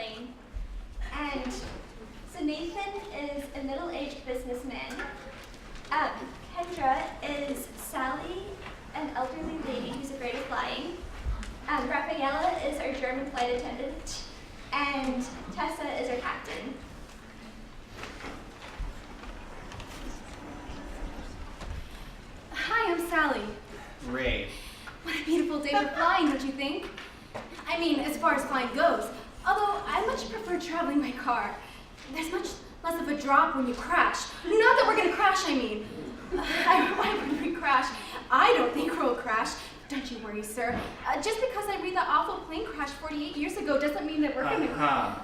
plane. And so Nathan is a middle-aged businessman. Kendra is Sally, an elderly lady who's afraid of flying. Rafaela is our German flight attendant. And Tessa is our captain. Hi, I'm Sally. Ray. What a beautiful day for flying, don't you think? I mean, as far as flying goes. Although, I much prefer traveling by car. There's much less of a drop when you crash. Not that we're gonna crash, I mean. Why would we crash? I don't think we'll crash. Don't you worry, sir. Just because I read that awful plane crash 48 years ago doesn't mean that we're gonna crash.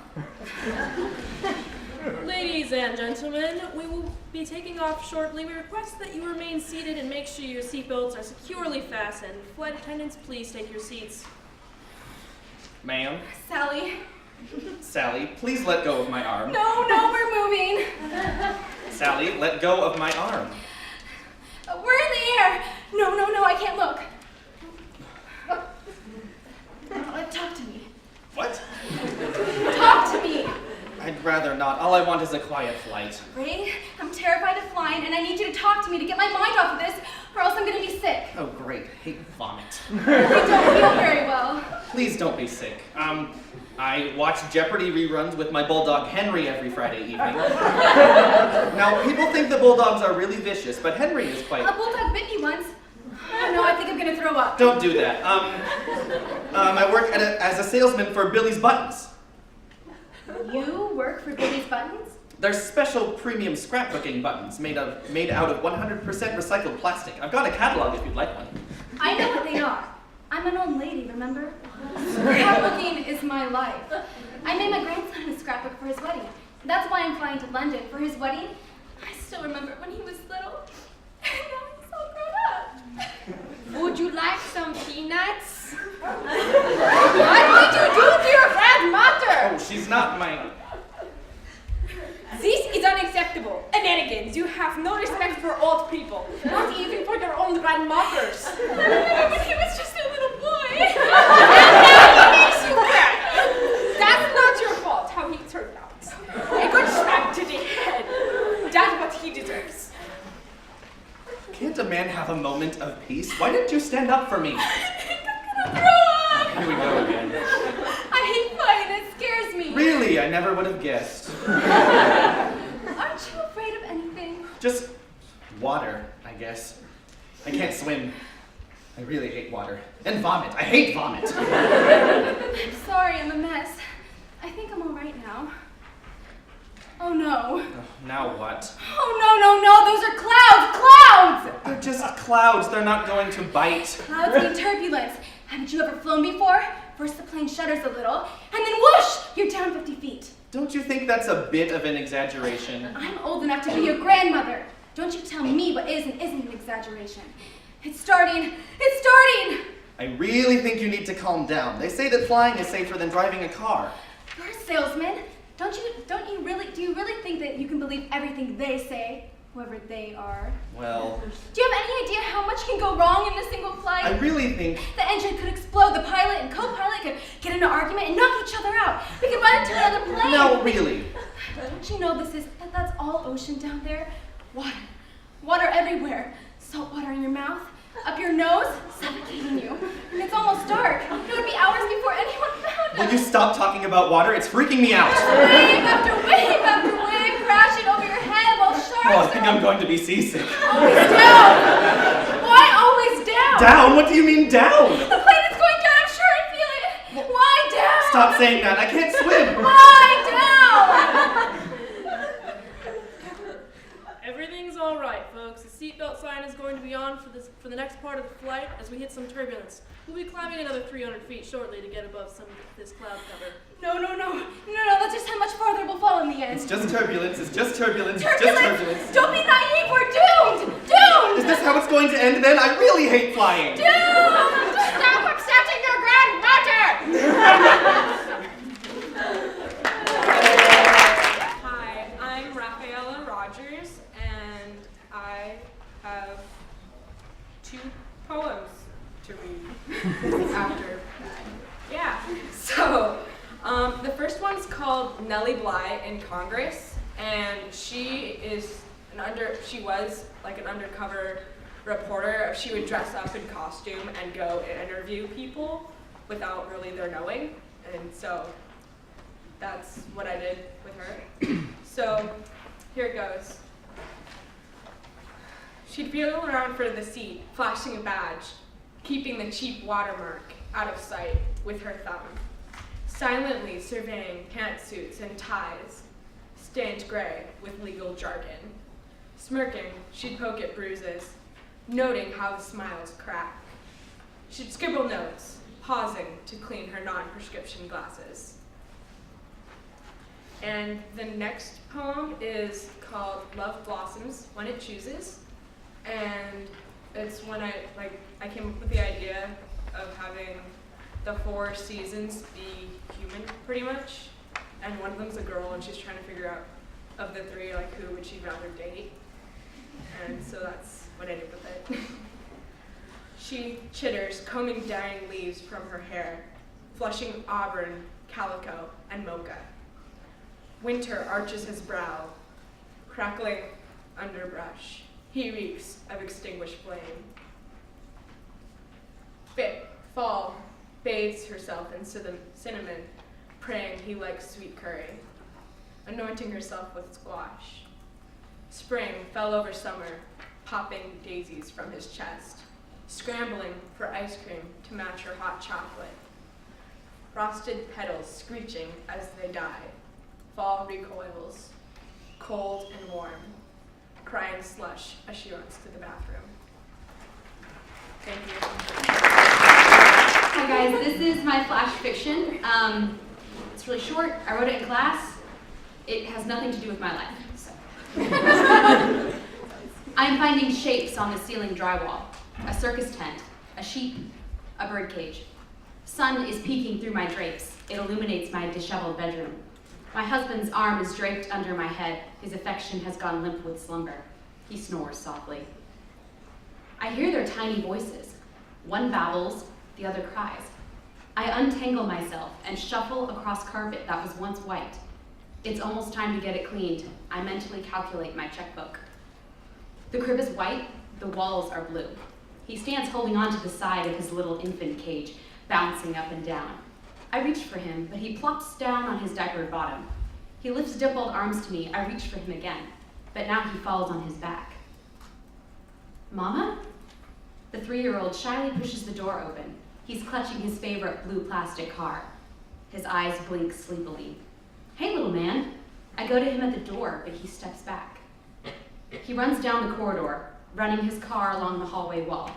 Ladies and gentlemen, we will be taking off shortly. We request that you remain seated and make sure your seatbelts are securely fastened. Flight attendants, please take your seats. Ma'am. Sally. Sally, please let go of my arm. No, we're moving. Sally, let go of my arm. We're in the air. No, I can't look. Talk to me. What? Talk to me. I'd rather not. All I want is a quiet flight. Ray, I'm terrified of flying, and I need you to talk to me to get my mind off of this, or else I'm gonna be sick. Oh, great. Hate vomit. I don't feel very well. Please don't be sick. I watch Jeopardy reruns with my bulldog Henry every Friday evening. Now, people think the bulldogs are really vicious, but Henry is quite... A bulldog bit me once. Oh no, I think I'm gonna throw up. Don't do that. I work as a salesman for Billy's Buttons. You work for Billy's Buttons? They're special premium scrapbooking buttons made out of 100% recycled plastic. I've got a catalog if you'd like one. I know what they are. I'm an old lady, remember? Scrapbooking is my life. I made my grandson a scrapbook for his wedding. That's why I'm flying to London for his wedding. I still remember when he was little. And now he's so grown up. Would you like some peanuts? What did you do to your grandmother? Oh, she's not my... This is unacceptable. Shenanigans, you have no respect for old people. Not even for your own grandmothers. But he was just a little boy. That makes you mad. That's not your fault how he turned out. A good slap to the head. That's what he deserves. Can't a man have a moment of peace? Why didn't you stand up for me? I'm gonna throw up. Here we go again. I hate flying, it scares me. Really, I never would have guessed. Aren't you afraid of anything? Just water, I guess. I can't swim. I really hate water. And vomit. I hate vomit. I'm sorry, I'm a mess. I think I'm all right now. Oh no. Now what? Oh no, those are clouds! Clouds! They're just clouds. They're not going to bite. Clouds need turbulence. Haven't you ever flown before? First the plane shudders a little, and then whoosh! You're down 50 feet. Don't you think that's a bit of an exaggeration? I'm old enough to be your grandmother. Don't you tell me what is and isn't an exaggeration. It's starting! It's starting! I really think you need to calm down. They say that flying is safer than driving a car. You're a salesman. Do you really think that you can believe everything they say, whoever they are? Well, Do you have any idea how much can go wrong in a single flight? I really think... The engine could explode, the pilot and co-pilot could get into an argument and knock each other out. We could run into another plane. No, really. Don't you know that's all ocean down there? Water. Water everywhere. Salt water in your mouth, up your nose, suffocating you. And it's almost dark. It would be hours before anyone found us. Will you stop talking about water? It's freaking me out. Wave after wave after wave crashing over your head while sharks Oh, I think I'm going to be seasick. always down. Why always down? Down? What do you mean down? The plane is going down. I'm sure I feel it. Why down? Stop saying that. I can't swim. Why down? Everything's all right, folks. The seatbelt sign is going to be on for the next part of the flight as we hit some turbulence. We'll be climbing another 300 feet shortly to get above some of this cloud cover. No, that's just how much farther we'll fall in the end. It's just turbulence. It's just turbulence. It's just turbulence. Don't be naive, we're doomed! Doomed! Is this how it's going to end then? I really hate flying. Doomed! Stop upsetting your grandmother! Hi, I'm Rafaela Rogers, and I have 2 poems to read after. Yeah, so the first one one's called Nellie Bly in Congress, and she was like an undercover reporter. She would dress up in costume and go and interview people without really their knowing, and so that's what I did with her. So here it goes. She'd feel around for the seat, flashing a badge, keeping the cheap watermark out of sight with her thumb, silently surveying pantsuits and ties, stained gray with legal jargon. Smirking, she'd poke at bruises, noting how the smiles crack. She'd scribble notes, pausing to clean her non-prescription glasses. And the next poem is called Love Blossoms When It Chooses, and it's when I came up with the idea of having the 4 seasons be human, pretty much, and one of them's a girl, and she's trying to figure out, of the 3, like, who would she rather date, and so that's what I did with it. She chitters, combing dying leaves from her hair, flushing auburn, calico, and mocha. Winter arches his brow, crackling underbrush. He reeks of extinguished flame. Fall bathes herself in cinnamon, praying he likes sweet curry, anointing herself with squash. Spring fell over summer, popping daisies from his chest, scrambling for ice cream to match her hot chocolate. Frosted petals screeching as they die. Fall recoils, cold and warm, crying slush as she runs to the bathroom. Thank you. Hi guys, this is my flash fiction. It's really short. I wrote it in class. It has nothing to do with my life. So. I'm finding shapes on the ceiling drywall. A circus tent, a sheep, a birdcage. Sun is peeking through my drapes. It illuminates my disheveled bedroom. My husband's arm is draped under my head. His affection has gone limp with slumber. He snores softly. I hear their tiny voices. One babbles, the other cries. I untangle myself and shuffle across carpet that was once white. It's almost time to get it cleaned. I mentally calculate my checkbook. The crib is white, the walls are blue. He stands holding on to the side of his little infant cage, bouncing up and down. I reach for him, but he plops down on his diapered bottom. He lifts dimpled arms to me. I reach for him again, but now he falls on his back. Mama? The 3-year-old shyly pushes the door open. He's clutching his favorite blue plastic car. His eyes blink sleepily. Hey, little man. I go to him at the door, but he steps back. He runs down the corridor, running his car along the hallway wall.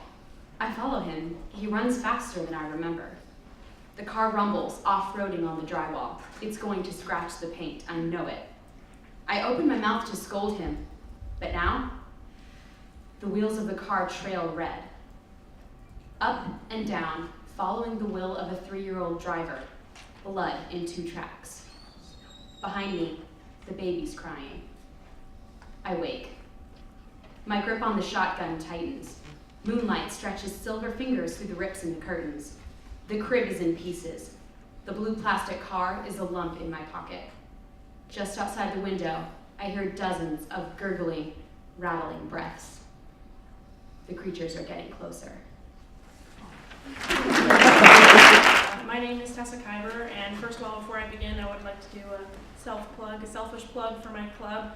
I follow him. He runs faster than I remember. The car rumbles, off-roading on the drywall. It's going to scratch the paint, I know it. I open my mouth to scold him, but now, the wheels of the car trail red. Up and down, following the will of a 3-year-old driver, blood in 2 tracks. Behind me, the baby's crying. I wake. My grip on the shotgun tightens. Moonlight stretches silver fingers through the rips in the curtains. The crib is in pieces. The blue plastic car is a lump in my pocket. Just outside the window, I hear dozens of gurgling, rattling breaths. The creatures are getting closer. My name is Tessa Kyber, and first of all, before I begin, I would like to do a self-plug, a selfish plug for my club.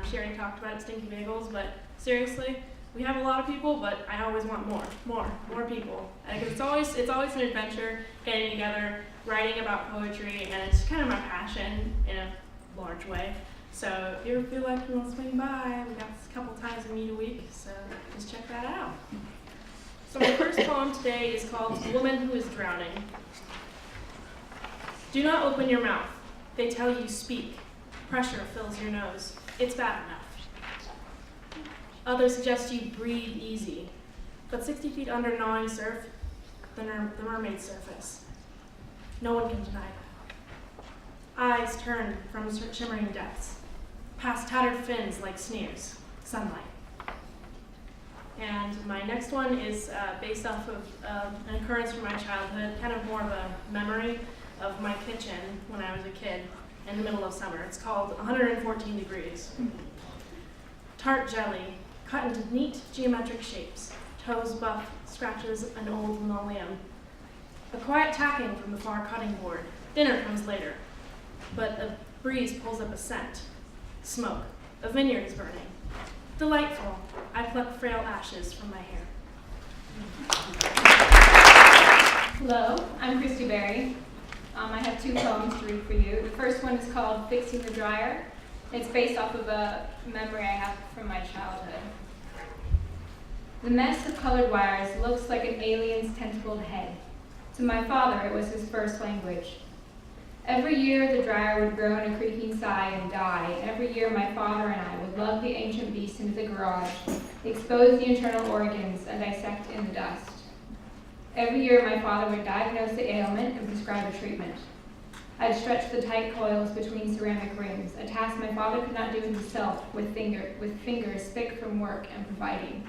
She already talked about it, Stinky Bagels, but seriously, we have a lot of people, but I always want more people. Because it's always an adventure, getting together, writing about poetry, and it's kind of my passion in a large way. So if you ever feel like you want to swing by, we got a couple times a meet a week, so just check that out. So my first poem today is called The Woman Who is Drowning. Do not open your mouth. They tell you speak. Pressure fills your nose. It's bad enough. Others suggest you breathe easy, but 60 feet under gnawing surf, the mermaid's surface. No one can deny that. Eyes turn from shimmering depths, past tattered fins like sneers, sunlight. And my next one is based off of an occurrence from my childhood, kind of more of a memory of my kitchen when I was a kid. in the middle of summer. It's called 114 Degrees. Tart jelly, cut into neat geometric shapes. Toes buff, scratches an old linoleum. A quiet tacking from the far cutting board. Dinner comes later. But a breeze pulls up a scent. Smoke. A vineyard is burning. Delightful. I pluck frail ashes from my hair. Hello, I'm Christy Berry. I have 2 poems to read for you. The first one is called Fixing the Dryer. It's based off of a memory I have from my childhood. The mess of colored wires looks like an alien's tentacled head. To my father, it was his first language. Every year, the dryer would grow in a creaking sigh and die, and every year my father and I would lug the ancient beast into the garage, expose the internal organs, and dissect in the dust. Every year, my father would diagnose the ailment and prescribe a treatment. I'd stretch the tight coils between ceramic rings, a task my father could not do himself with fingers thick from work and providing.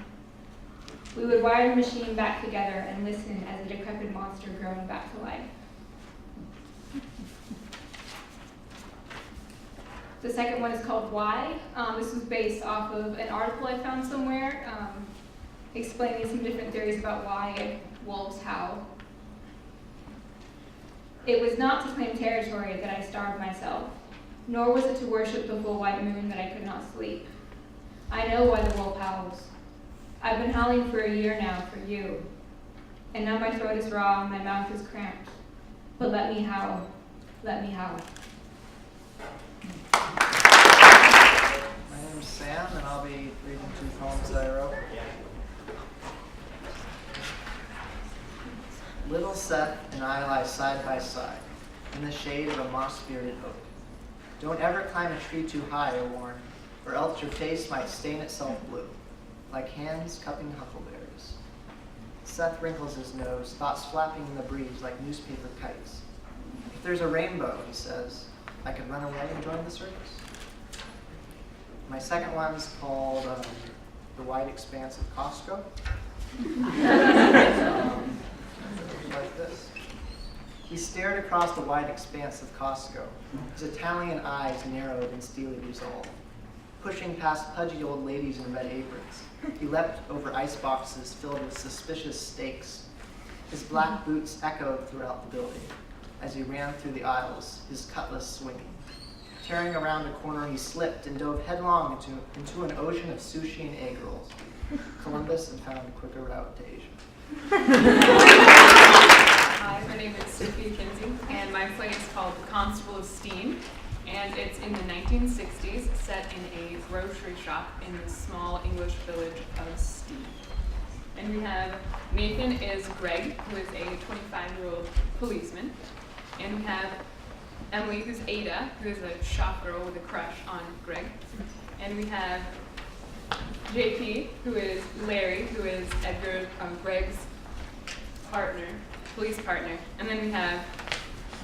We would wire the machine back together and listen as a decrepit monster groaned back to life. The second one is called Why. This was based off of an article I found somewhere explaining some different theories about why wolves howl. It was not to claim territory that I starved myself, nor was it to worship the full white moon that I could not sleep. I know why the wolf howls. I've been howling for a year now for you, and now my throat is raw and my mouth is cramped. But let me howl, let me howl. My name's Sam, and I'll be reading 2 poems that I wrote. Little Seth and I lie side by side in the shade of a moss-bearded oak. Don't ever climb a tree too high, I warn, or else your face might stain itself blue, like hands cupping huckleberries. Seth wrinkles his nose, thoughts flapping in the breeze like newspaper kites. If there's a rainbow, he says, I could run away and join the circus. My second one's called The Wide Expanse of Costco. Like this. He stared across the wide expanse of Costco, his Italian eyes narrowed in steely resolve. Pushing past pudgy old ladies in red aprons, he leapt over ice boxes filled with suspicious steaks. His black boots echoed throughout the building as he ran through the aisles, his cutlass swinging. Tearing around a corner, he slipped and dove headlong into an ocean of sushi and egg rolls. Columbus had found a quicker route to Asia. Hi, my name is Sophia Kinsey, and my play is called The Constable of Steam, and it's in the 1960s, set in a grocery shop in the small English village of Steam. And we have Nathan is Greg, who is a 25-year-old policeman, and we have Emily, who's Ada, who is a shop girl with a crush on Greg, and we have JP, who is Larry, who is Edgar, Greg's partner, police partner. And then we have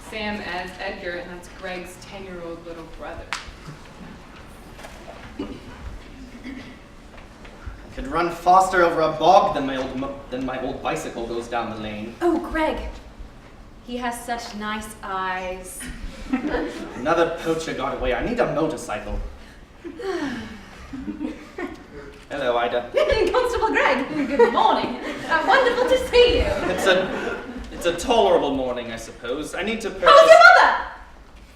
Sam as Edgar, and that's Greg's 10-year-old little brother. I could run faster over a bog than my old bicycle goes down the lane. Oh, Greg. He has such nice eyes. Another poacher got away. I need a motorcycle. Hello, Ida. Constable Greg, good morning. Wonderful to see you. It's a tolerable morning, I suppose. I need to purchase... How's your mother?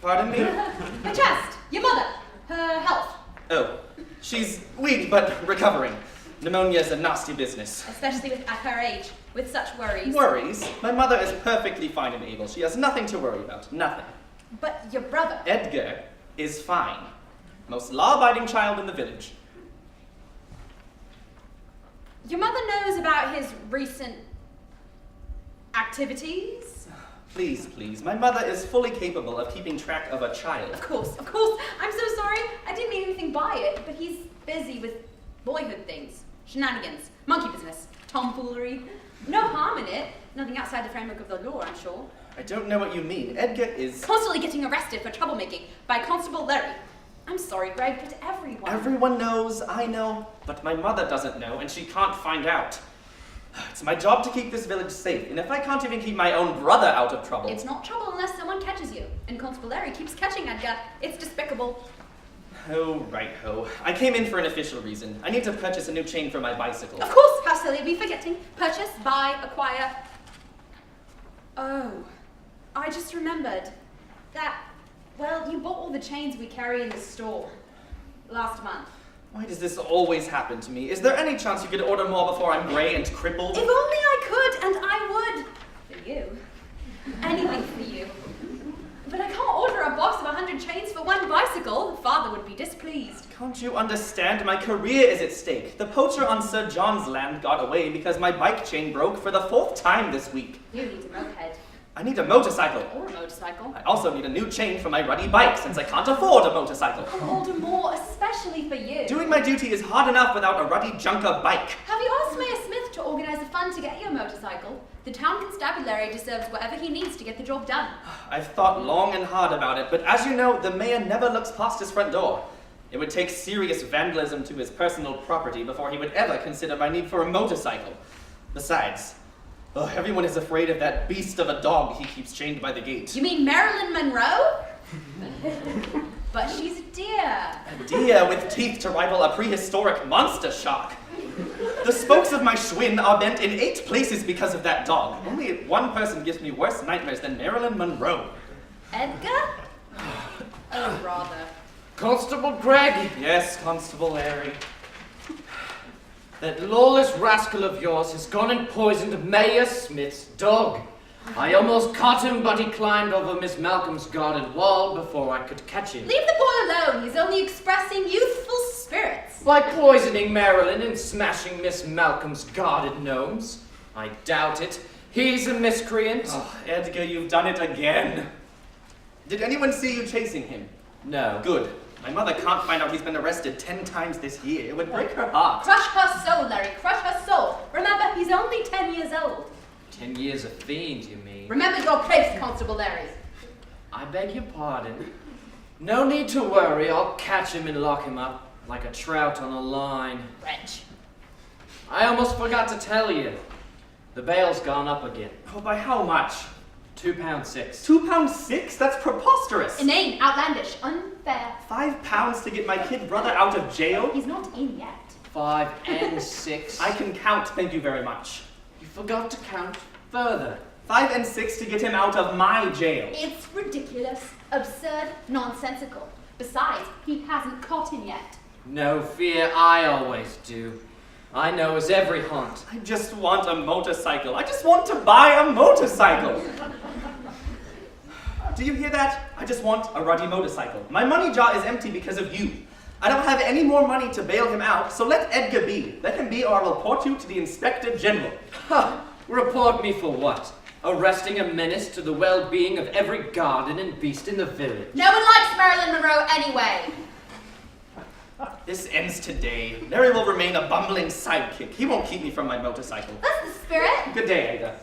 Pardon me? Her chest. Your mother. Her health. Oh, she's weak but recovering. Pneumonia is a nasty business. Especially at her age, with such worries. Worries? My mother is perfectly fine and able. She has nothing to worry about. Nothing. But your brother. Edgar is fine. Most law-abiding child in the village. Your mother knows about his recent activities? Please, please. My mother is fully capable of keeping track of a child. Of course. I'm so sorry. I didn't mean anything by it, but he's busy with boyhood things. Shenanigans. Monkey business. Tomfoolery. No harm in it. Nothing outside the framework of the law, I'm sure. I don't know what you mean. Edgar is... Constantly getting arrested for troublemaking by Constable Larry. I'm sorry, Greg, but everyone... Everyone knows, I know, but my mother doesn't know, and she can't find out. It's my job to keep this village safe, and if I can't even keep my own brother out of trouble... It's not trouble unless someone catches you. and Constable Larry keeps catching Edgar. It's despicable. Oh, right-ho. I came in for an official reason. I need to purchase a new chain for my bicycle. Of course, how silly are we forgetting? Purchase, buy, acquire. Oh, I just remembered that, well, you bought all the chains we carry in the store last month. Why does this always happen to me? Is there any chance you could order more before I'm gray and crippled? If only I could, and I would. For you. Anything for you. But I can't order a box of 100 chains for one bicycle. Father would be displeased. Can't you understand? My career is at stake. The poacher on Sir John's land got away because my bike chain broke for the 4th time this week. You need a moped. I need a motorcycle. Or a motorcycle. I also need a new chain for my ruddy bike since I can't afford a motorcycle. I'll order more, especially for you. Doing my duty is hard enough without a ruddy junker bike. Have you asked Mayor Smith to organize a fund to get you a motorcycle? The town constabulary deserves whatever he needs to get the job done. I've thought long and hard about it, but as you know, the mayor never looks past his front door. It would take serious vandalism to his personal property before he would ever consider my need for a motorcycle. Besides, everyone is afraid of that beast of a dog he keeps chained by the gate. You mean Marilyn Monroe? But she's a deer. A deer with teeth to rival a prehistoric monster shark. The spokes of my Schwinn are bent in 8 places because of that dog. Only one person gives me worse nightmares than Marilyn Monroe. Edgar? Oh, rather. Constable Gregg! Yes, Constable Larry. That lawless rascal of yours has gone and poisoned Mayor Smith's dog. I almost caught him, but he climbed over Miss Malcolm's guarded wall before I could catch him. Leave the boy alone. He's only expressing youthful spirits. By poisoning Marilyn and smashing Miss Malcolm's guarded gnomes. I doubt it. He's a miscreant. Oh, Edgar, you've done it again. Did anyone see you chasing him? No. Good. My mother can't find out he's been arrested 10 times this year. It would break her heart. Crush her soul, Larry. Crush her soul. Remember, he's only 10 years old. 10 years a fiend, you mean? Remember your place, Constable Larry. I beg your pardon. No need to worry. I'll catch him and lock him up like a trout on a line. Wretch. I almost forgot to tell you. The bail's gone up again. Oh, by how much? £2.6. £2.6? That's preposterous. Inane, outlandish, unfair. £5 to get my kid brother out of jail? He's not in yet. 5 and 6. I can count, thank you very much. You forgot to count further. 5 and 6 to get him out of my jail. It's ridiculous, absurd, nonsensical. Besides, he hasn't caught him yet. No fear, I always do. I know his every haunt. I just want a motorcycle. I just want to buy a motorcycle. Do you hear that? I just want a ruddy motorcycle. My money jar is empty because of you. I don't have any more money to bail him out, so let Edgar be. Let him be, or I'll report you to the Inspector General. Ha! Report me for what? Arresting a menace to the well-being of every garden and beast in the village. No one likes Marilyn Monroe anyway. This ends today. Larry will remain a bumbling sidekick. He won't keep me from my motorcycle. That's the spirit. Good day, Ada.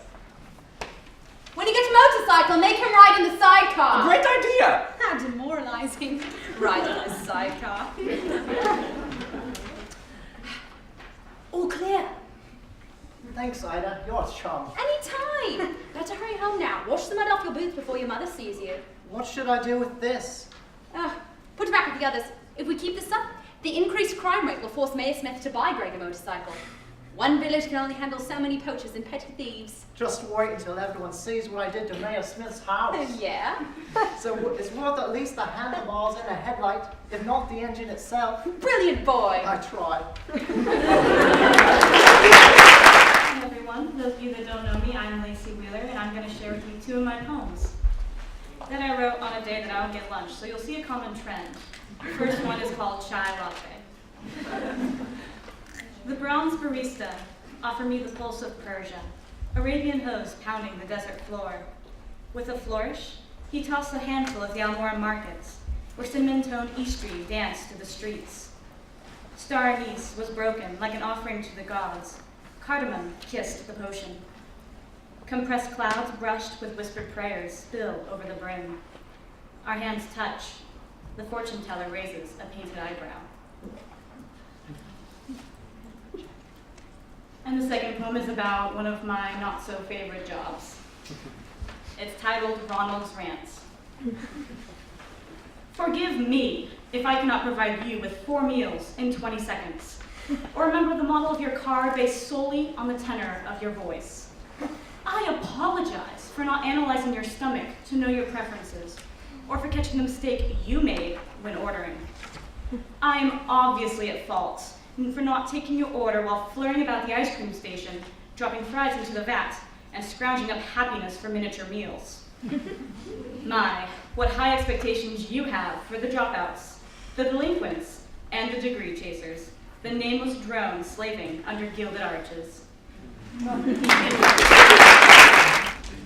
When you get a motorcycle, make him ride in the sidecar. Great idea! How demoralizing. Ride in a sidecar. All clear. Thanks, Ida. You're a chum. Anytime. Better hurry home now. Wash the mud off your boots before your mother sees you. What should I do with this? Put it back with the others. If we keep this up, the increased crime rate will force Mayor Smith to buy Greg a motorcycle. One village can only handle so many poachers and petty thieves. Just wait until everyone sees what I did to Mayor Smith's house. Yeah. So it's worth at least the handlebars and a headlight, if not the engine itself. Brilliant boy. I tried. Hi everyone, those of you that don't know me, I'm Lacey Wheeler, and I'm going to share with you 2 of my poems that I wrote on a day that I would get lunch, so you'll see a common trend. The first one is called Chai Latte. The bronze barista offer me the pulse of Persia, Arabian hooves pounding the desert floor. With a flourish, he tossed a handful of the Almora markets, where cinnamon-toned Eastry danced to the streets. Star anise was broken like an offering to the gods. Cardamom kissed the potion. Compressed clouds brushed with whispered prayers spill over the brim. Our hands touch. The fortune teller raises a painted eyebrow. And the second poem is about one of my not-so-favorite jobs. It's titled Ronald's Rants. Forgive me if I cannot provide you with 4 meals in 20 seconds, or remember the model of your car based solely on the tenor of your voice. I apologize for not analyzing your stomach to know your preferences, or for catching the mistake you made when ordering. I am obviously at fault for not taking your order while flirting about the ice cream station, dropping fries into the vat, and scrounging up happiness for miniature meals. My, what high expectations you have for the dropouts, the delinquents, and the degree chasers, the nameless drones slaving under gilded arches. My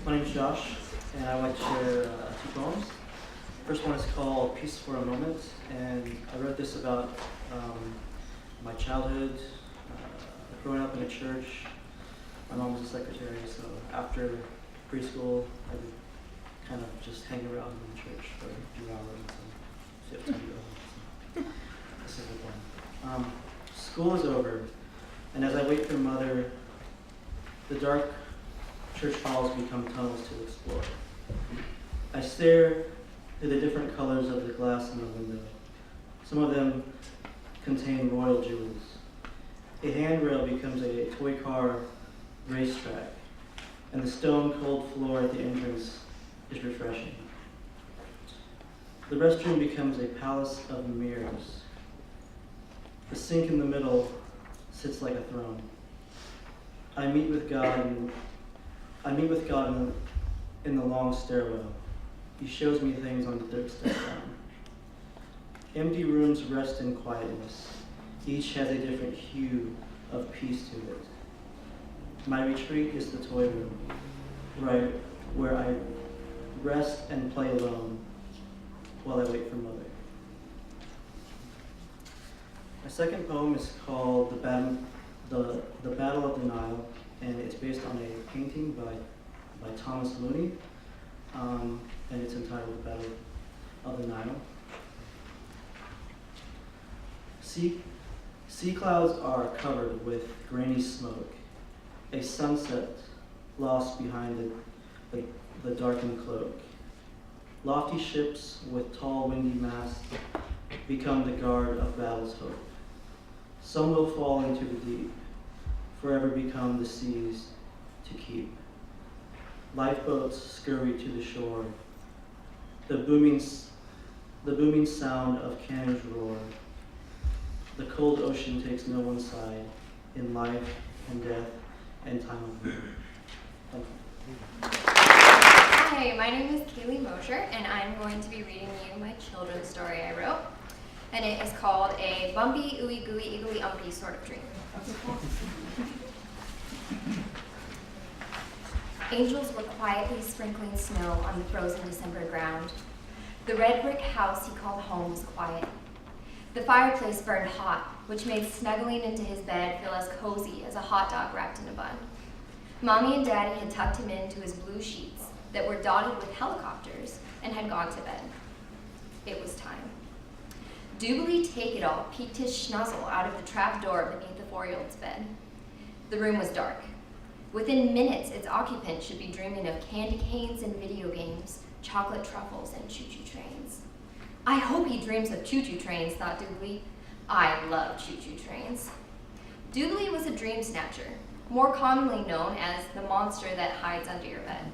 name's Josh, and I would like to share 2 poems. The first one is called Peace for a Moment, and I wrote this about my childhood, growing up in a church. My mom was a secretary, so after preschool, I would kind of just hang around in the church for a few hours until she had time to go home. So, this is the one. School is over, and as I wait for Mother, the dark church halls become tunnels to explore. I stare through the different colors of the glass in the window. Some of them contain royal jewels. A handrail becomes a toy car racetrack, and the stone-cold floor at the entrance is refreshing. The restroom becomes a palace of mirrors. The sink in the middle sits like a throne. I meet with God in the long stairwell. He shows me things on the 3rd step down. Empty rooms rest in quietness. Each has a different hue of peace to it. My retreat is the toy room, where I rest and play alone while I wait for Mother. My second poem is called The Battle of the Nile, and it's based on a painting by Thomas Looney, and it's entitled The Battle of the Nile. Sea clouds are covered with grainy smoke, a sunset lost behind the darkened cloak. Lofty ships with tall windy masts become the guard of battle's hope. Some will fall into the deep, forever become the seas to keep. Lifeboats scurry to the shore, the booming sound of cannons roar. The cold ocean takes no one's side in life and death and time of war. Thank you. Hi, my name is Kaylee Mosher, and I'm going to be reading you my children's story I wrote. And it is called A Bumpy, Ooey Gooey, Iggly Umpy Sort of Dream. Angels were quietly sprinkling snow on the frozen December ground. The red brick house he called home was quiet. The fireplace burned hot, which made snuggling into his bed feel as cozy as a hot dog wrapped in a bun. Mommy and Daddy had tucked him into his blue sheets that were dotted with helicopters and had gone to bed. It was time. Doobly Take-It-All peeked his schnuzzle out of the trap door beneath the 4-year-old's bed. The room was dark. Within minutes, its occupant should be dreaming of candy canes and video games, chocolate truffles and choo-choo trains. I hope he dreams of choo-choo trains, thought Doobly. I love choo-choo trains. Doobly was a dream snatcher, more commonly known as the monster that hides under your bed.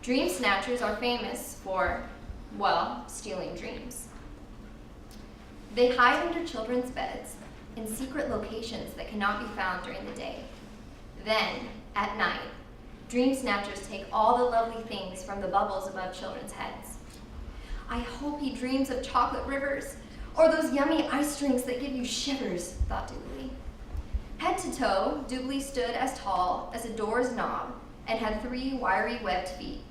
Dream snatchers are famous for, well, stealing dreams. They hide under children's beds in secret locations that cannot be found during the day. Then, at night, dream snatchers take all the lovely things from the bubbles above children's heads. I hope he dreams of chocolate rivers or those yummy ice drinks that give you shivers, thought Doobly. Head to toe, Doobly stood as tall as a door's knob and had 3 wiry webbed feet.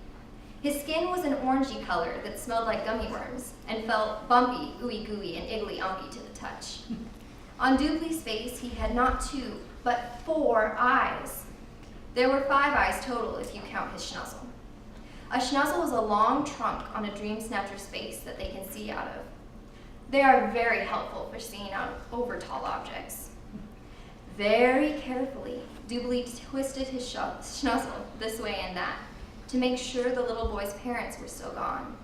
His skin was an orangey color that smelled like gummy worms and felt bumpy, ooey gooey, and iggly umpy to the touch. On Doobly's face, he had not 2, but 4 eyes. There were 5 eyes total if you count his schnuzzle. A schnuzzle is a long trunk on a dream snatcher's face that they can see out of. They are very helpful for seeing out over tall objects. Very carefully, Doobly twisted his schnuzzle this way and that to make sure the little boy's parents were still gone.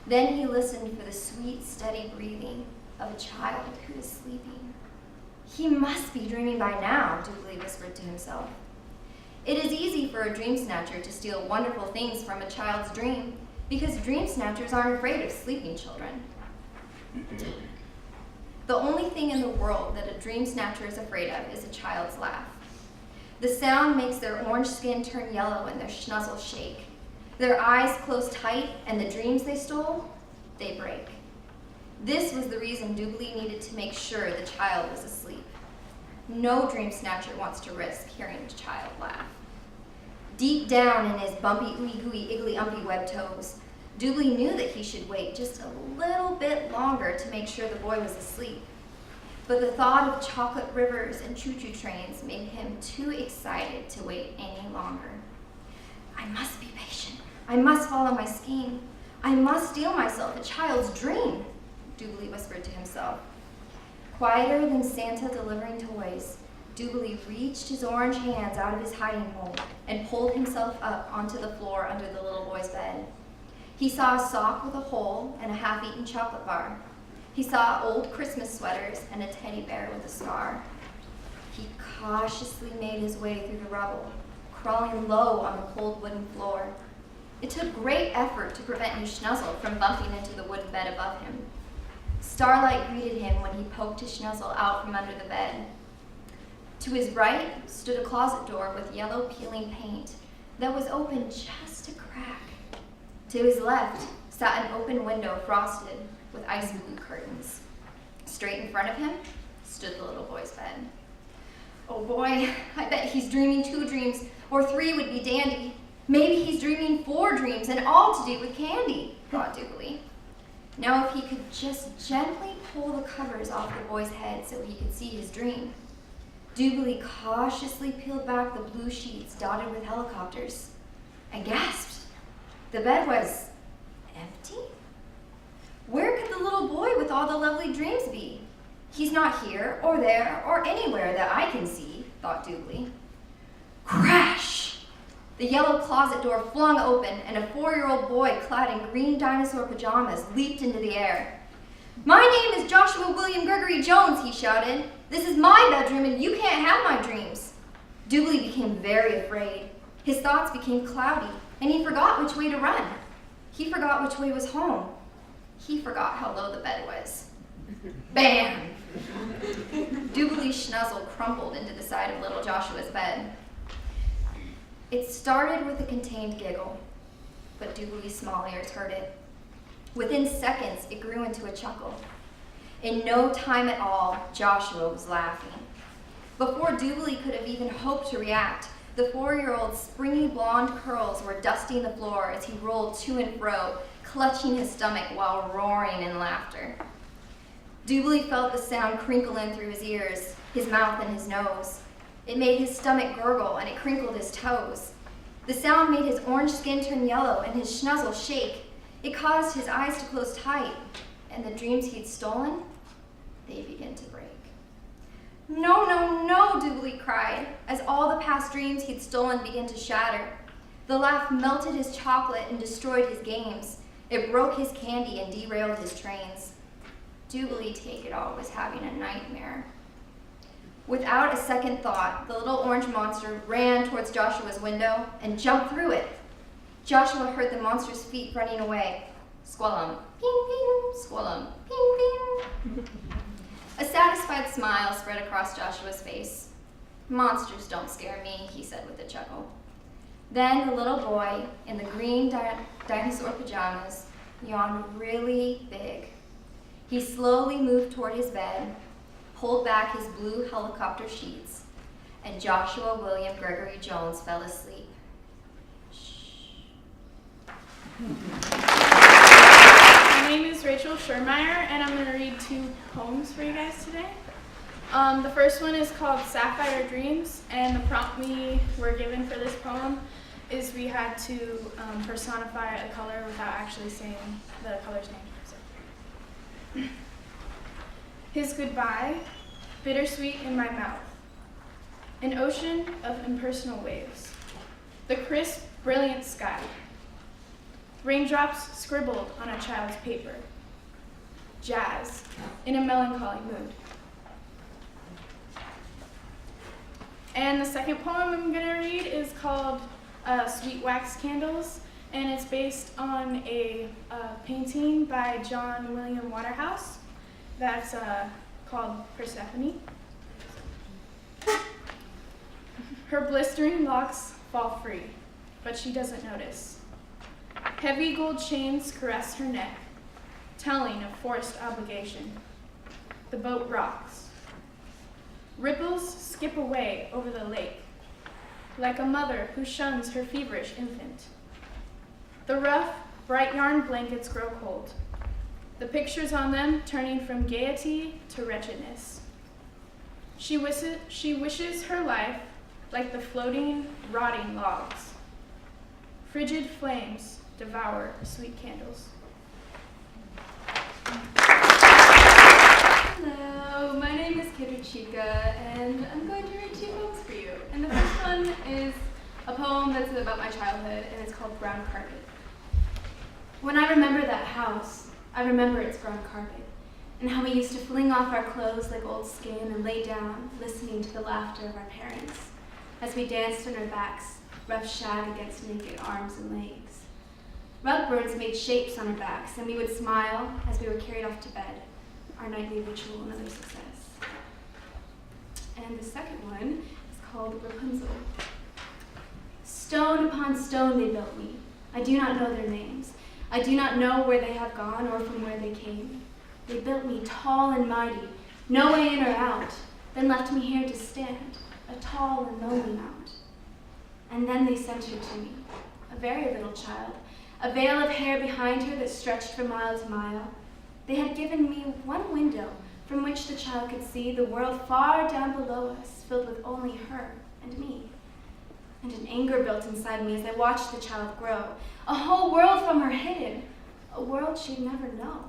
Then he listened for the sweet, steady breathing of a child who is sleeping. He must be dreaming by now, Doobly whispered to himself. It is easy for a dream snatcher to steal wonderful things from a child's dream because dream snatchers aren't afraid of sleeping children. The only thing in the world that a dream snatcher is afraid of is a child's laugh. The sound makes their orange skin turn yellow and their schnuzzle shake. Their eyes close tight, and the dreams they stole, they break. This was the reason Doobly needed to make sure the child was asleep. No dream snatcher wants to risk hearing a child laugh. Deep down in his bumpy, ooey gooey, iggly umpy web toes, Doobly knew that he should wait just a little bit longer to make sure the boy was asleep. But the thought of chocolate rivers and choo-choo trains made him too excited to wait any longer. I must be patient. I must follow my scheme. I must steal myself a child's dream, Doobly whispered to himself. Quieter than Santa delivering toys, Doobly reached his orange hands out of his hiding hole and pulled himself up onto the floor under the little boy's bed. He saw a sock with a hole and a half-eaten chocolate bar. He saw old Christmas sweaters and a teddy bear with a scar. He cautiously made his way through the rubble, crawling low on the cold wooden floor. It took great effort to prevent his schnuzzle from bumping into the wooden bed above him. Starlight greeted him when he poked his schnuzzle out from under the bed. To his right stood a closet door with yellow peeling paint that was open just a crack. To his left sat an open window frosted with ice blue curtains. Straight in front of him stood the little boy's bed. Oh boy, I bet he's dreaming 2 dreams, or 3 would be dandy. Maybe he's dreaming 4 dreams, and all to do with candy, thought Doobly. Now if he could just gently pull the covers off the boy's head so he could see his dream. Doobly cautiously peeled back the blue sheets dotted with helicopters. I gasped. The bed was empty? Where could the little boy with all the lovely dreams be? He's not here or there or anywhere that I can see, thought Doobly. Crash! The yellow closet door flung open and a 4-year-old boy clad in green dinosaur pajamas leaped into the air. My name is Joshua William Gregory Jones, he shouted. This is my bedroom and you can't have my dreams. Doobly became very afraid. His thoughts became cloudy and he forgot which way to run. He forgot which way was home. He forgot how low the bed was. Bam! Doobly's schnuzzle crumpled into the side of little Joshua's bed. It started with a contained giggle, but Doobly's small ears heard it. Within seconds, it grew into a chuckle. In no time at all, Joshua was laughing. Before Doobly could have even hoped to react, the 4-year-old's springy blonde curls were dusting the floor as he rolled to and fro, clutching his stomach while roaring in laughter. Doobly felt the sound crinkle in through his ears, his mouth, and his nose. It made his stomach gurgle and it crinkled his toes. The sound made his orange skin turn yellow and his schnuzzle shake. It caused his eyes to close tight, and the dreams he'd stolen, they began to break. No, no, no, Doobly cried, as all the past dreams he'd stolen began to shatter. The laugh melted his chocolate and destroyed his games. It broke his candy and derailed his trains. Doobly, take it all, was having a nightmare. Without a second thought, the little orange monster ran towards Joshua's window and jumped through it. Joshua heard the monster's feet running away. Squallum, ping, ping, squallum, ping, ping. A satisfied smile spread across Joshua's face. Monsters don't scare me, he said with a chuckle. Then the little boy in the green dinosaur pajamas yawned really big. He slowly moved toward his bed, pulled back his blue helicopter sheets, and Joshua William Gregory Jones fell asleep. My name is Rachel Schurmeyer, and I'm going to read 2 poems for you guys today. The first one is called Sapphire Dreams, and the prompt we were given for this poem is we had to personify a color without actually saying the color's name. So. His goodbye, bittersweet in my mouth. An ocean of impersonal waves. The crisp, brilliant sky. Raindrops scribbled on a child's paper. Jazz, in a melancholy mood. And the second poem I'm going to read is called Sweet Wax Candles, and it's based on a painting by John William Waterhouse that's called Persephone. Her blistering locks fall free, but she doesn't notice. Heavy gold chains caress her neck, telling of forced obligation. The boat rocks. Ripples skip away over the lake, like a mother who shuns her feverish infant. The rough, bright yarn blankets grow cold, the pictures on them turning from gaiety to wretchedness. She wishes her life like the floating, rotting logs. Frigid flames devour sweet candles. Hello, my name is Chica, and I'm going to read 2 poems for you. And the first one is a poem that's about my childhood, and it's called Brown Carpet. When I remember that house, I remember its brown carpet, and how we used to fling off our clothes like old skin and lay down, listening to the laughter of our parents, as we danced on our backs, rough shag against naked arms and legs. Rug burns made shapes on our backs, and we would smile as we were carried off to bed, our nightly ritual, another success. And the second one is called Rapunzel. Stone upon stone they built me. I do not know their names. I do not know where they have gone or from where they came. They built me tall and mighty, no way in or out, then left me here to stand, a tall and lonely mount. And then they sent her to me, a very little child, a veil of hair behind her that stretched from mile to mile. They had given me one window from which the child could see the world far down below us, filled with only her and me. And an anger built inside me as I watched the child grow, a whole world from her hidden, a world she'd never know.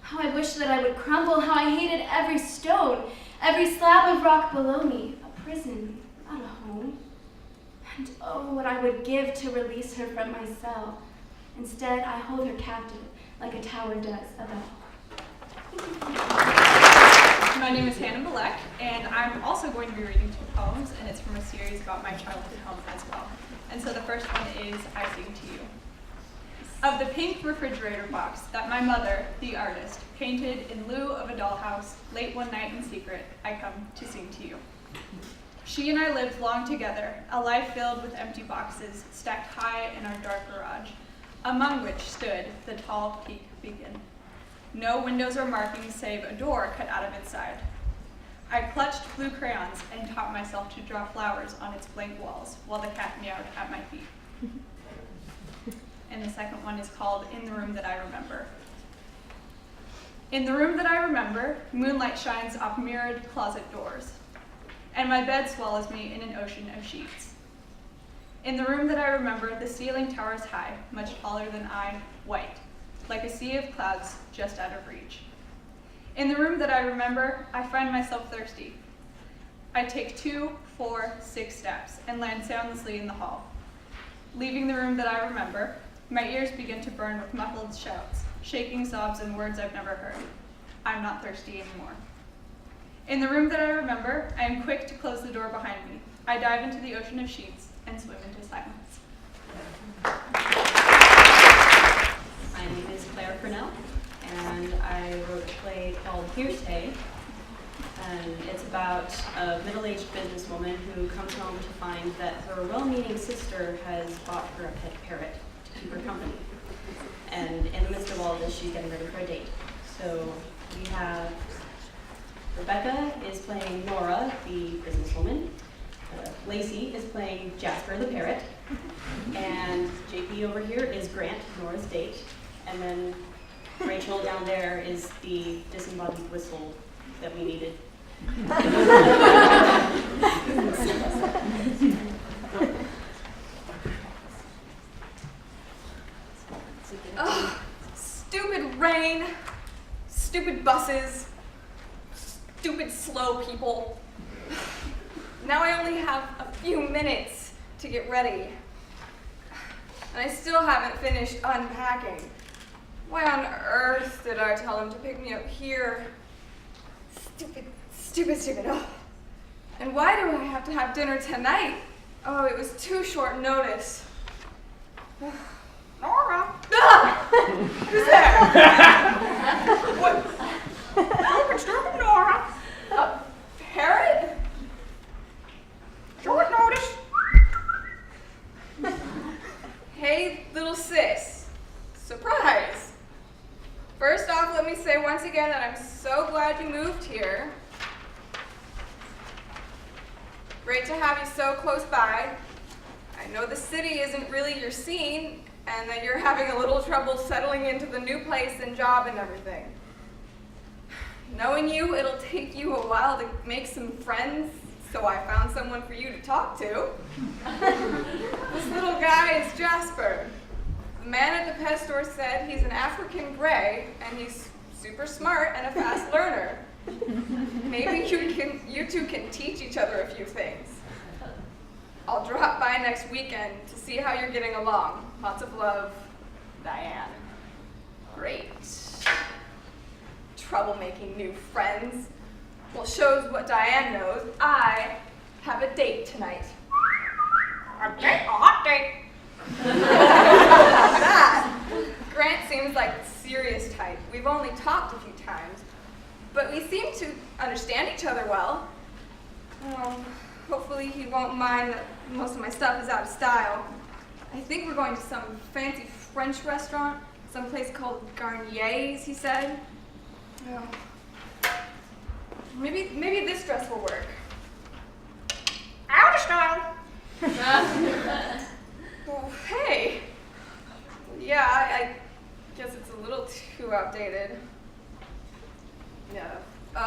How I wished that I would crumble, how I hated every stone, every slab of rock below me, a prison, not a home. And oh, what I would give to release her from my cell. Instead, I hold her captive like a tower does a bell. My name is Hannah Malek, and I'm also going to be reading 2 poems, and it's from a series about my childhood home as well. And so the first one is I Sing to You. Of the pink refrigerator box that my mother, the artist, painted in lieu of a dollhouse late one night in secret, I come to sing to you. She and I lived long together, a life filled with empty boxes stacked high in our dark garage, among which stood the tall peak beacon. No windows or markings save a door cut out of its side. I clutched blue crayons and taught myself to draw flowers on its blank walls while the cat meowed at my feet. And the second one is called In the Room That I Remember. In the room that I remember, moonlight shines off mirrored closet doors, and my bed swallows me in an ocean of sheets. In the room that I remember, the ceiling towers high, much taller than I, white, like a sea of clouds just out of reach. In the room that I remember, I find myself thirsty. I take 2, 4, 6 steps and land soundlessly in the hall. Leaving the room that I remember, my ears begin to burn with muffled shouts, shaking sobs and words I've never heard. I'm not thirsty anymore. In the room that I remember, I am quick to close the door behind me. I dive into the ocean of sheets and swim into silence. My name is Claire Purnell, and I wrote a play called Hearsay. And it's about a middle-aged businesswoman who comes home to find that her well-meaning sister has bought her a pet parrot to keep her company. And in the midst of all this, she's getting ready for a date. So we have Rebecca is playing Nora, the businesswoman. Lacey is playing Jasper the parrot. And JP over here is Grant, Nora's date. And then Rachel down there is the disembodied whistle that we needed. Ugh, stupid rain, stupid buses, stupid slow people. Now I only have a few minutes to get ready. and I still haven't finished unpacking. Why on earth did I tell him to pick me up here? Stupid, stupid, stupid. Oh. And why do I have to have dinner tonight? Oh, it was too short notice. Nora! Ah! Who's there? What? Stupid Nora! Parrot? Short notice. Hey, little sis. Surprise. First off, let me say once again that I'm so glad you moved here. Great to have you so close by. I know the city isn't really your scene, and that you're having a little trouble settling into the new place and job and everything. Knowing you, it'll take you a while to make some friends, so I found someone for you to talk to. This little guy is Jasper. The man at the pet store said he's an African gray, and he's super smart and a fast learner. Maybe you two can teach each other a few things. I'll drop by next weekend to see how you're getting along. Lots of love, Diane. Great. Troublemaking new friends. Well, shows what Diane knows. I have a date tonight. A date? A hot date. That. Grant seems like the serious type. We've only talked a few times, but we seem to understand each other well. Oh, hopefully he won't mind that most of my stuff is out of style. I think we're going to some fancy French restaurant, some place called Garnier's, he said. Oh. Maybe this dress will work. Out of style! Well, hey. Yeah, I guess it's a little too outdated. Yeah.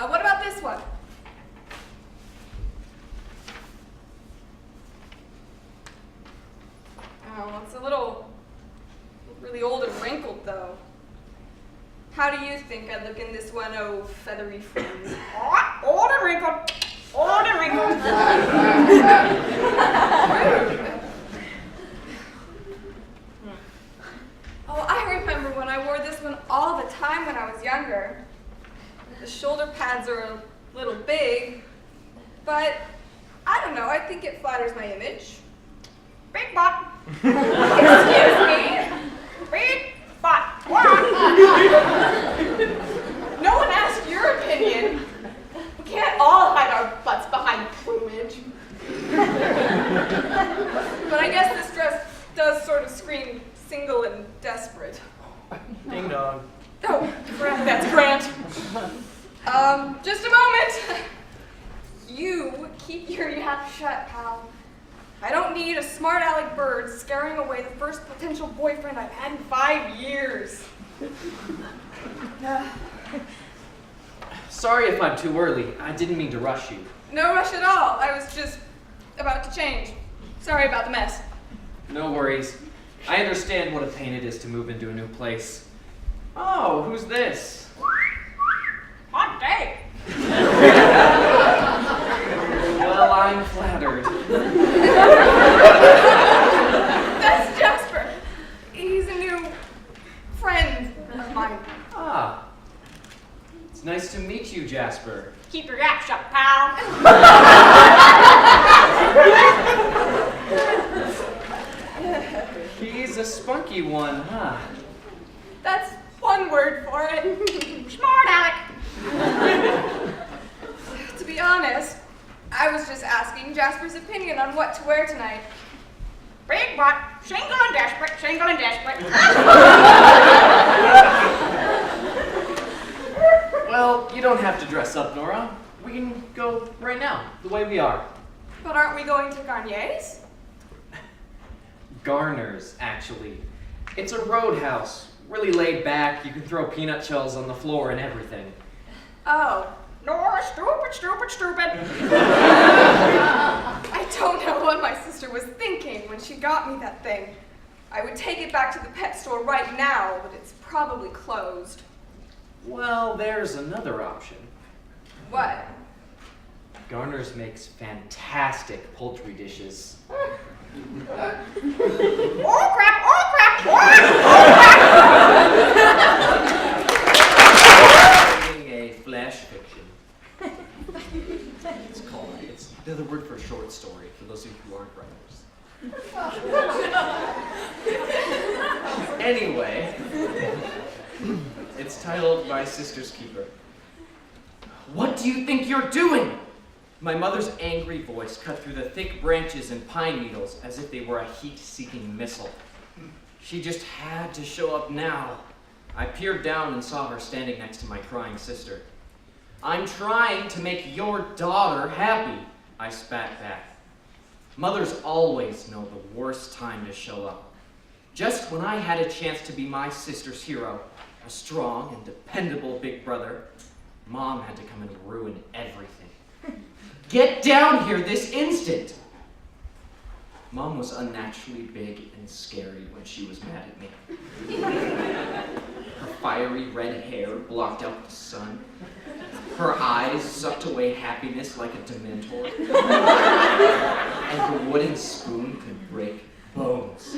What about this one? Oh, it's a little really old and wrinkled, though. How do you think I look in this one, oh feathery friend? Old and wrinkled. Old and wrinkled. Oh, I remember when I wore this one all the time when I was younger. The shoulder pads are a little big, but I don't know, I think it flatters my image. Big butt. Excuse me. Big butt. No one asked your opinion. We can't all hide our butts behind plumage. But I guess this dress does sort of scream single and desperate. Ding dong. Oh, crap, that's Grant. Just a moment. You keep your yap shut, pal. I don't need a smart aleck bird scaring away the first potential boyfriend I've had in 5 years. Sorry if I'm too early. I didn't mean to rush you. No rush at all. I was just about to change. Sorry about the mess. No worries. I understand what a pain it is to move into a new place. Oh, who's this? Hot day. Well, I'm flattered. That's Jasper. He's a new friend of mine. Ah. It's nice to meet you, Jasper. Keep your yap shut, pal. He's a spunky one, huh? That's one word for it. Smart aleck. To be honest, I was just asking Jasper's opinion on what to wear tonight. Big butt, single and desperate, single and desperate. Well, you don't have to dress up, Nora. We can go right now, the way we are. But aren't we going to Garnier's? Garner's, actually. It's a roadhouse. Really laid back. You can throw peanut shells on the floor and everything. Oh. Nora, stupid, stupid, stupid. I don't know what my sister was thinking when she got me that thing. I would take it back to the pet store right now, but it's probably closed. Well, there's another option. What? Garner's makes fantastic poultry dishes. Oh crap! Oh crap! Oh crap! Reading a flash fiction. It's the word for short story, for those of you who aren't writers. Anyway, it's titled My Sister's Keeper. What do you think you're doing? My mother's angry voice cut through the thick branches and pine needles as if they were a heat-seeking missile. She just had to show up now. I peered down and saw her standing next to my crying sister. I'm trying to make your daughter happy, I spat back. Mothers always know the worst time to show up. Just when I had a chance to be my sister's hero, a strong and dependable big brother, Mom had to come and ruin everything. Get down here this instant! Mom was unnaturally big and scary when she was mad at me. Her fiery red hair blocked out the sun. Her eyes sucked away happiness like a Dementor. And her wooden spoon could break bones.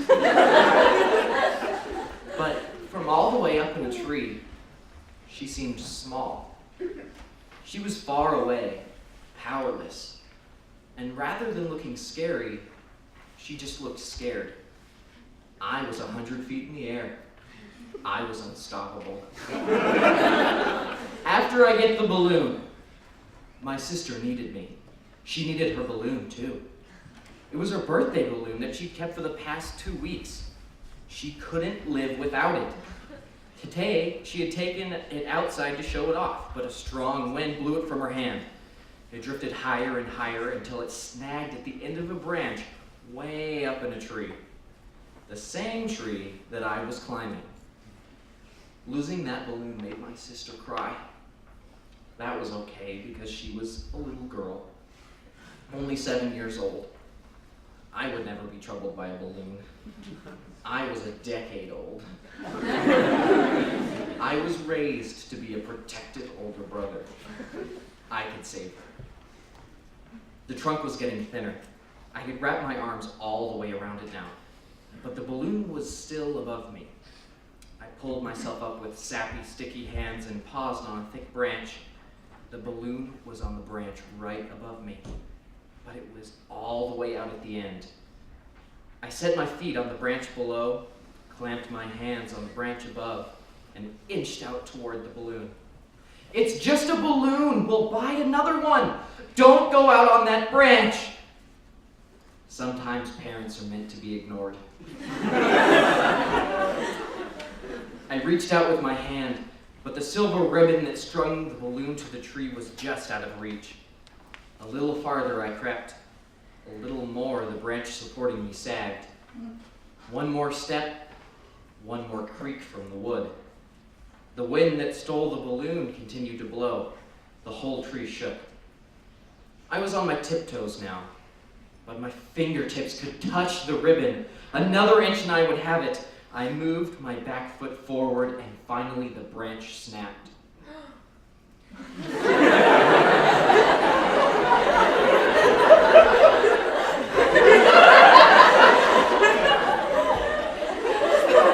But from all the way up in a tree, she seemed small. She was far away, powerless, and rather than looking scary, she just looked scared. I was 100 feet in the air. I was unstoppable. After I get the balloon, my sister needed me. She needed her balloon too. It was her birthday balloon that she'd kept for the past 2 weeks. She couldn't live without it. Today, she had taken it outside to show it off, but a strong wind blew it from her hand. It drifted higher and higher until it snagged at the end of a branch way up in a tree. The same tree that I was climbing. Losing that balloon made my sister cry. That was okay because she was a little girl, only 7 years old. I would never be troubled by a balloon. I was a decade old. I was raised to be a protected older brother. I could save her. The trunk was getting thinner. I could wrap my arms all the way around it now, but the balloon was still above me. I pulled myself up with sappy, sticky hands and paused on a thick branch. The balloon was on the branch right above me, but it was all the way out at the end. I set my feet on the branch below, clamped my hands on the branch above, and inched out toward the balloon. It's just a balloon. We'll buy another one. Don't go out on that branch. Sometimes parents are meant to be ignored. I reached out with my hand, but the silver ribbon that strung the balloon to the tree was just out of reach. A little farther I crept. A little more the branch supporting me sagged. One more step, one more creak from the wood. The wind that stole the balloon continued to blow. The whole tree shook. I was on my tiptoes now, but my fingertips could touch the ribbon. Another inch and I would have it. I moved my back foot forward and finally the branch snapped.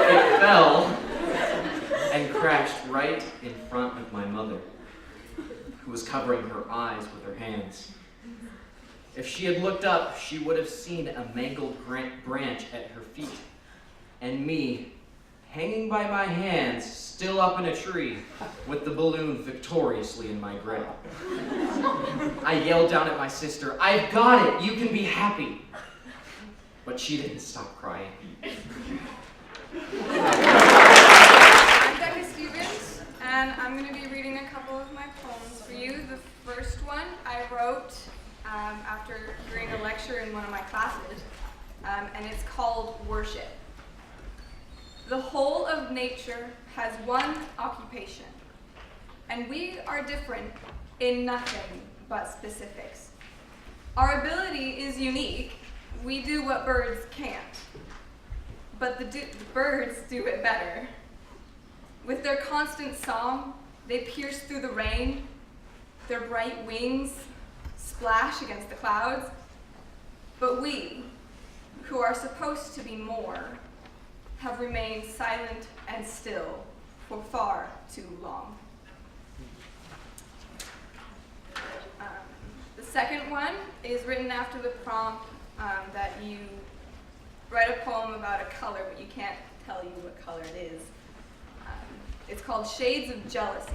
It fell and crashed right in front of my mother, who was covering her eyes with her hands. If she had looked up, she would have seen a mangled branch at her feet, and me, hanging by my hands, still up in a tree, with the balloon victoriously in my grip. I yelled down at my sister, "I've got it! You can be happy!" But she didn't stop crying. I'm Becca Stevens, and I'm going to be reading a couple of my poems for you. The first one I wrote after hearing a lecture in one of my classes, and it's called Worship. The whole of nature has one occupation, and we are different in nothing but specifics. Our ability is unique. We do what birds can't, but the birds do it better. With their constant song, they pierce through the rain. Their bright wings splash against the clouds. But we, who are supposed to be more, have remained silent and still for far too long. The second one is written after the prompt that you write a poem about a color, but you can't tell you what color it is. It's called Shades of Jealousy.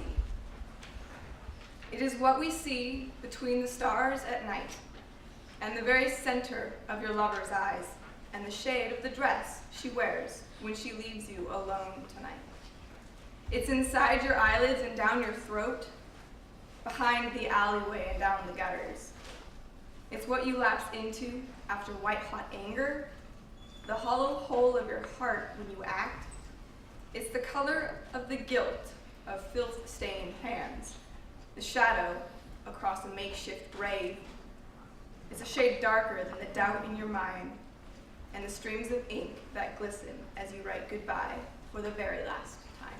It is what we see between the stars at night, and the very center of your lover's eyes, and the shade of the dress she wears when she leaves you alone tonight. It's inside your eyelids and down your throat, behind the alleyway and down the gutters. It's what you lapse into after white-hot anger, the hollow hole of your heart when you act. It's the color of the guilt of filth-stained hands, the shadow across a makeshift grave. It's a shade darker than the doubt in your mind and the streams of ink that glisten as you write goodbye for the very last time.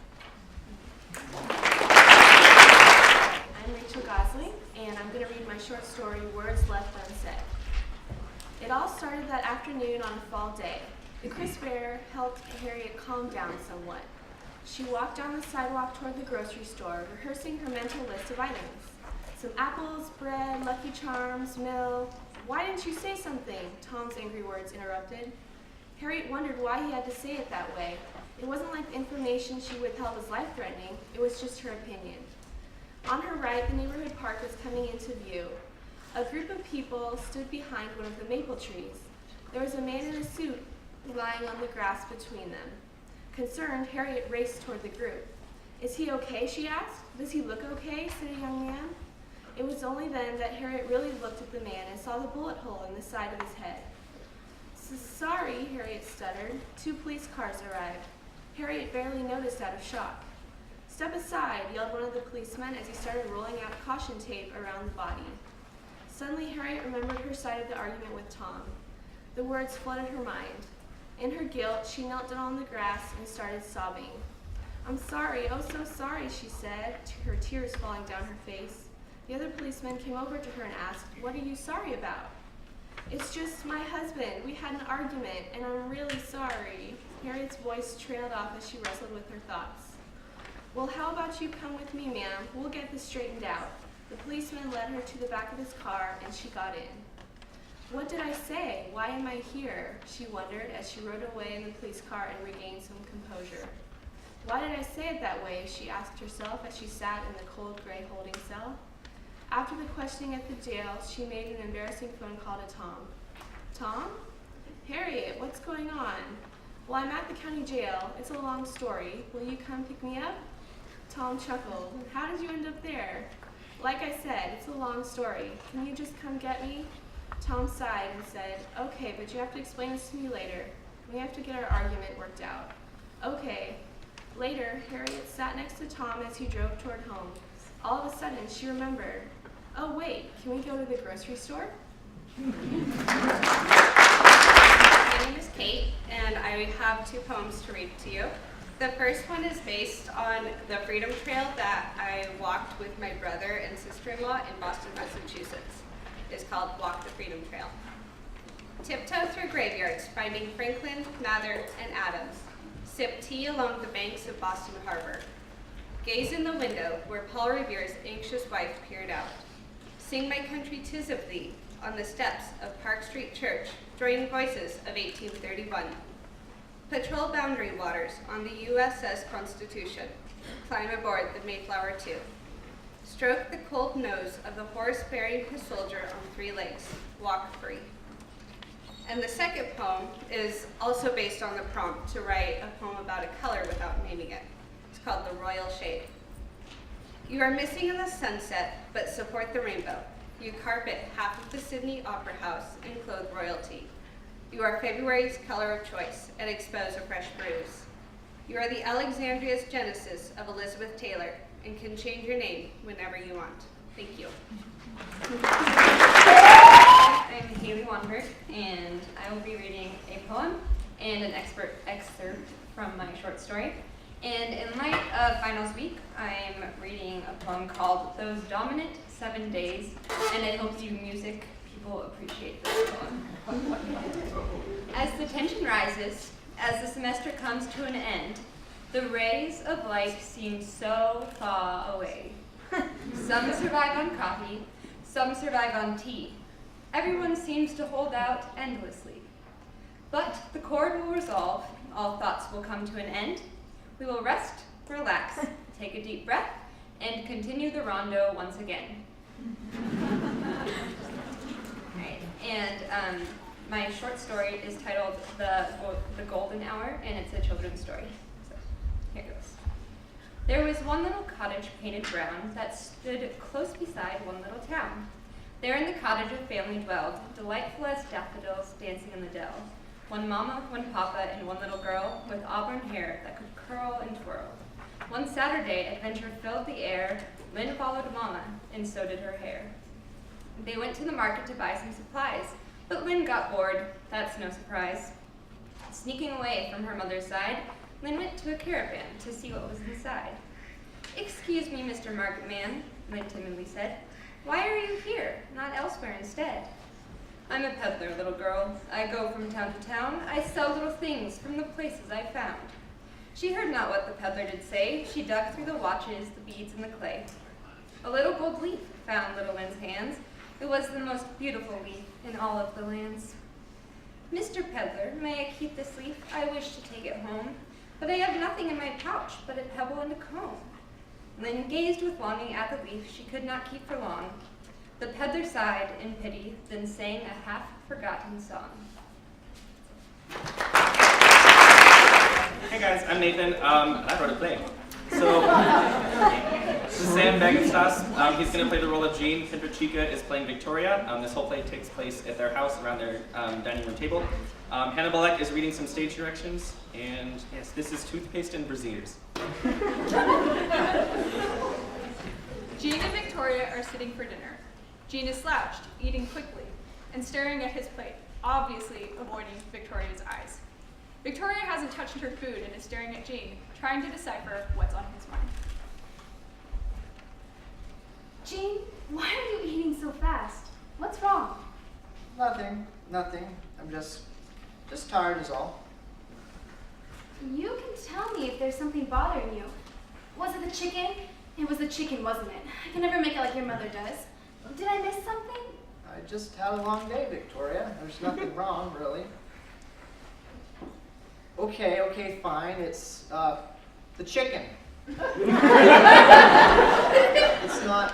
I'm Rachel Gosling, and I'm going to read my short story, Words Left Unsaid. It all started that afternoon on a fall day. The crisp air helped Harriet calm down somewhat. She walked down the sidewalk toward the grocery store, rehearsing her mental list of items. Some apples, bread, Lucky Charms, milk. Why didn't you say something? Tom's angry words interrupted. Harriet wondered why he had to say it that way. It wasn't like the information she withheld was life-threatening. It was just her opinion. On her right, the neighborhood park was coming into view. A group of people stood behind one of the maple trees. There was a man in a suit lying on the grass between them. Concerned, Harriet raced toward the group. Is he okay, she asked. Does he look okay, said a young man. It was only then that Harriet really looked at the man and saw the bullet hole in the side of his head. Sorry, Harriet stuttered. 2 police cars arrived. Harriet barely noticed out of shock. Step aside, yelled one of the policemen as he started rolling out caution tape around the body. Suddenly, Harriet remembered her side of the argument with Tom. The words flooded her mind. In her guilt, she knelt down on the grass and started sobbing. I'm sorry, oh so sorry, she said, her tears falling down her face. The other policeman came over to her and asked, what are you sorry about? It's just my husband. We had an argument, and I'm really sorry. Harriet's voice trailed off as she wrestled with her thoughts. Well, how about you come with me, ma'am? We'll get this straightened out. The policeman led her to the back of his car, and she got in. What did I say? Why am I here? She wondered as she rode away in the police car and regained some composure. Why did I say it that way? She asked herself as she sat in the cold gray holding cell. After the questioning at the jail, she made an embarrassing phone call to Tom. Tom? Harriet, what's going on? Well, I'm at the county jail. It's a long story. Will you come pick me up? Tom chuckled. How did you end up there? Like I said, it's a long story. Can you just come get me? Tom sighed and said, okay, but you have to explain this to me later. We have to get our argument worked out. Okay. Later, Harriet sat next to Tom as he drove toward home. All of a sudden, she remembered, oh wait, can we go to the grocery store? My name is Kate, and I have 2 poems to read to you. The first one is based on the Freedom Trail that I walked with my brother and sister-in-law in Boston, Massachusetts. It's called Walk the Freedom Trail. Tiptoe through graveyards, finding Franklin, Mather, and Adams. Sip tea along the banks of Boston Harbor. Gaze in the window where Paul Revere's anxious wife peered out. Sing My Country 'Tis of Thee on the steps of Park Street Church, joining voices of 1831. Patrol boundary waters on the USS Constitution. Climb aboard the Mayflower II. Stroke the cold nose of the horse bearing his soldier on 3 legs. Walk free. And the second poem is also based on the prompt to write a poem about a color without naming it. It's called The Royal Shade. You are missing in the sunset, but support the rainbow. You carpet half of the Sydney Opera House and clothe royalty. You are February's color of choice and expose a fresh bruise. You are the Alexandria's genesis of Elizabeth Taylor and can change your name whenever you want. Thank you. I'm Haley Wanberg, and I will be reading a poem and an excerpt from my short story. And in light of finals week, I'm reading a poem called Those Dominant 7 Days, and I hope you music people appreciate this poem. As the tension rises, as the semester comes to an end, the rays of light seem so far away. Some survive on coffee, some survive on tea. Everyone seems to hold out endlessly. But the chord will resolve, all thoughts will come to an end. We will rest, relax, take a deep breath, and continue the rondo once again. Right. And my short story is titled The Golden Hour, and it's a children's story. So here goes. There was one little cottage painted brown that stood close beside one little town. There in the cottage a family dwelled, delightful as daffodils dancing in the dell. One mama, one papa, and one little girl with auburn hair that could curl and twirl. One Saturday, adventure filled the air. Lynn followed mama, and so did her hair. They went to the market to buy some supplies, but Lynn got bored. That's no surprise. Sneaking away from her mother's side, Lynn went to a caravan to see what was inside. "Excuse me, Mr. Market Man," Lynn timidly said. "Why are you here, not elsewhere instead?" "I'm a peddler, little girl. I go from town to town. I sell little things from the places I found." She heard not what the peddler did say. She dug through the watches, the beads, and the clay. A little gold leaf found little Lynn's hands. It was the most beautiful leaf in all of the lands. "Mr. Peddler, may I keep this leaf? I wish to take it home, but I have nothing in my pouch but a pebble and a comb." Lynn gazed with longing at the leaf she could not keep for long. The peddler sighed in pity, then sang a half-forgotten song. Hey guys, I'm Nathan. I wrote a play. So, this is Sam Bagenstas. He's going to play the role of Jean. Kendra Chica is playing Victoria. This whole play takes place at their house around their dining room table. Hannah Bullock is reading some stage directions. And yes, this is Toothpaste and Braziers. Jean and Victoria are sitting for dinner. Jean is slouched, eating quickly, and staring at his plate, obviously avoiding Victoria's eyes. Victoria hasn't touched her food and is staring at Jean, trying to decipher what's on his mind. Jean, why are you eating so fast? What's wrong? Nothing. I'm just tired is all. You can tell me if there's something bothering you. Was it the chicken? It was the chicken, wasn't it? I can never make it like your mother does. Did I miss something? I just had a long day, Victoria. There's nothing wrong, really. Okay, fine. It's the chicken. It's not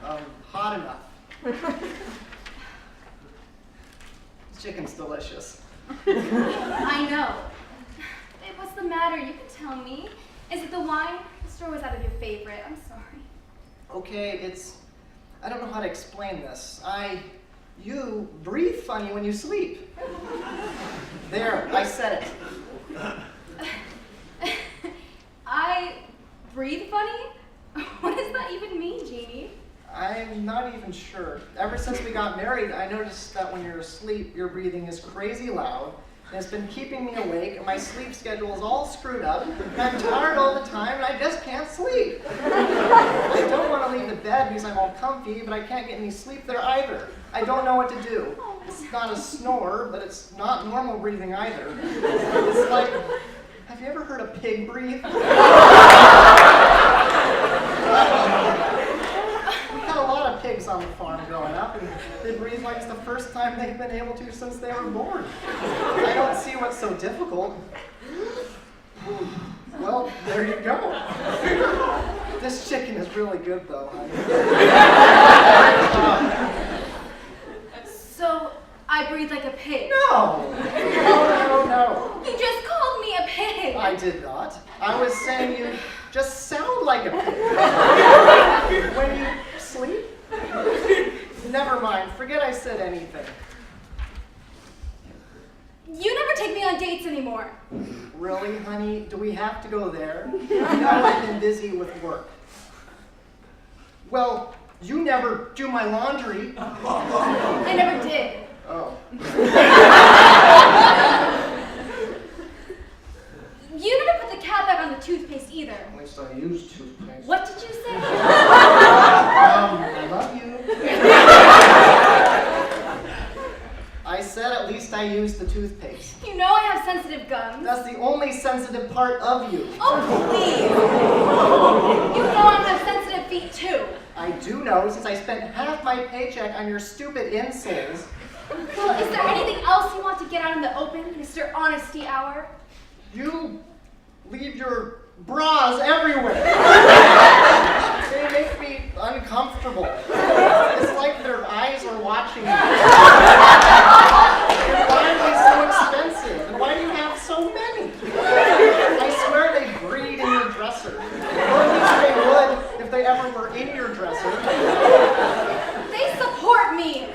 hot enough. The chicken's delicious. I know. Babe, what's the matter? You can tell me. Is it the wine? The store was out of your favorite. I'm sorry. Okay, I don't know how to explain this. You breathe funny when you sleep. There, I said it. I breathe funny? What does that even mean, Jeannie? I'm not even sure. Ever since we got married, I noticed that when you're asleep, your breathing is crazy loud, and it's been keeping me awake, and my sleep schedule is all screwed up, and I'm tired all the time, and I just can't sleep. I don't want to leave the bed because I'm all comfy, but I can't get any sleep there either. I don't know what to do. It's not a snore, but it's not normal breathing either. It's like, have you ever heard a pig breathe? Pigs on the farm growing up, and they breathe like it's the first time they've been able to since they were born. I don't see what's so difficult. Well, there you go. This chicken is really good, though. So, I breathe like a pig? No! You just called me a pig! I did not. I was saying you just sound like a pig. When you sleep? Never mind. Forget I said anything. You never take me on dates anymore. Really, honey? Do we have to go there? You know I've been busy with work. Well, you never do my laundry. I never did. Oh. You never put the cap back on the toothpaste I used the toothpaste. You know I have sensitive gums. That's the only sensitive part of you. Oh, please. You know I have sensitive feet, too. I do know, since I spent half my paycheck on your stupid insoles. Well, is there anything else you want to get out in the open, Mr. Honesty Hour? You leave your bras everywhere. They make me uncomfortable. It's like their eyes are watching me. And why are they so expensive? And why do you have so many? I swear they breed in your dresser. Or at least they would if they ever were in your dresser. They support me.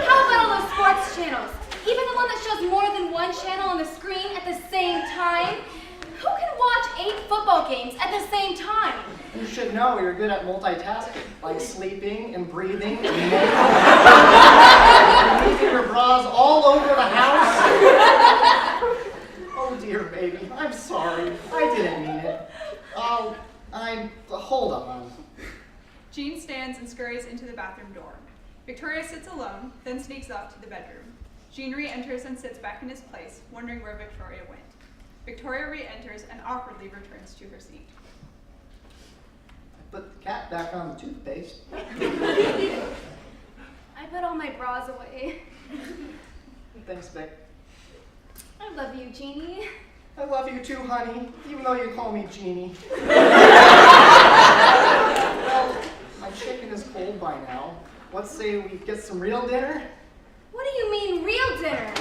How about all those sports channels? Even the one that shows more than one channel on the screen at the same time? Who can watch 8 football games at the same time? You should know you're good at multitasking, like sleeping and breathing and leaving your bras all over the house. Oh dear baby, I'm sorry. I didn't mean it. Hold on. Jean stands and scurries into the bathroom door. Victoria sits alone, then sneaks off to the bedroom. Jean re-enters and sits back in his place, wondering where Victoria went. Victoria re-enters and awkwardly returns to her seat. I put the cat back on the toothpaste. I put all my bras away. Thanks, Vic. I love you, Jeannie. I love you too, honey, even though you call me Jeannie. Well, my chicken is cold by now. Let's say we get some real dinner. What do you mean, real dinner?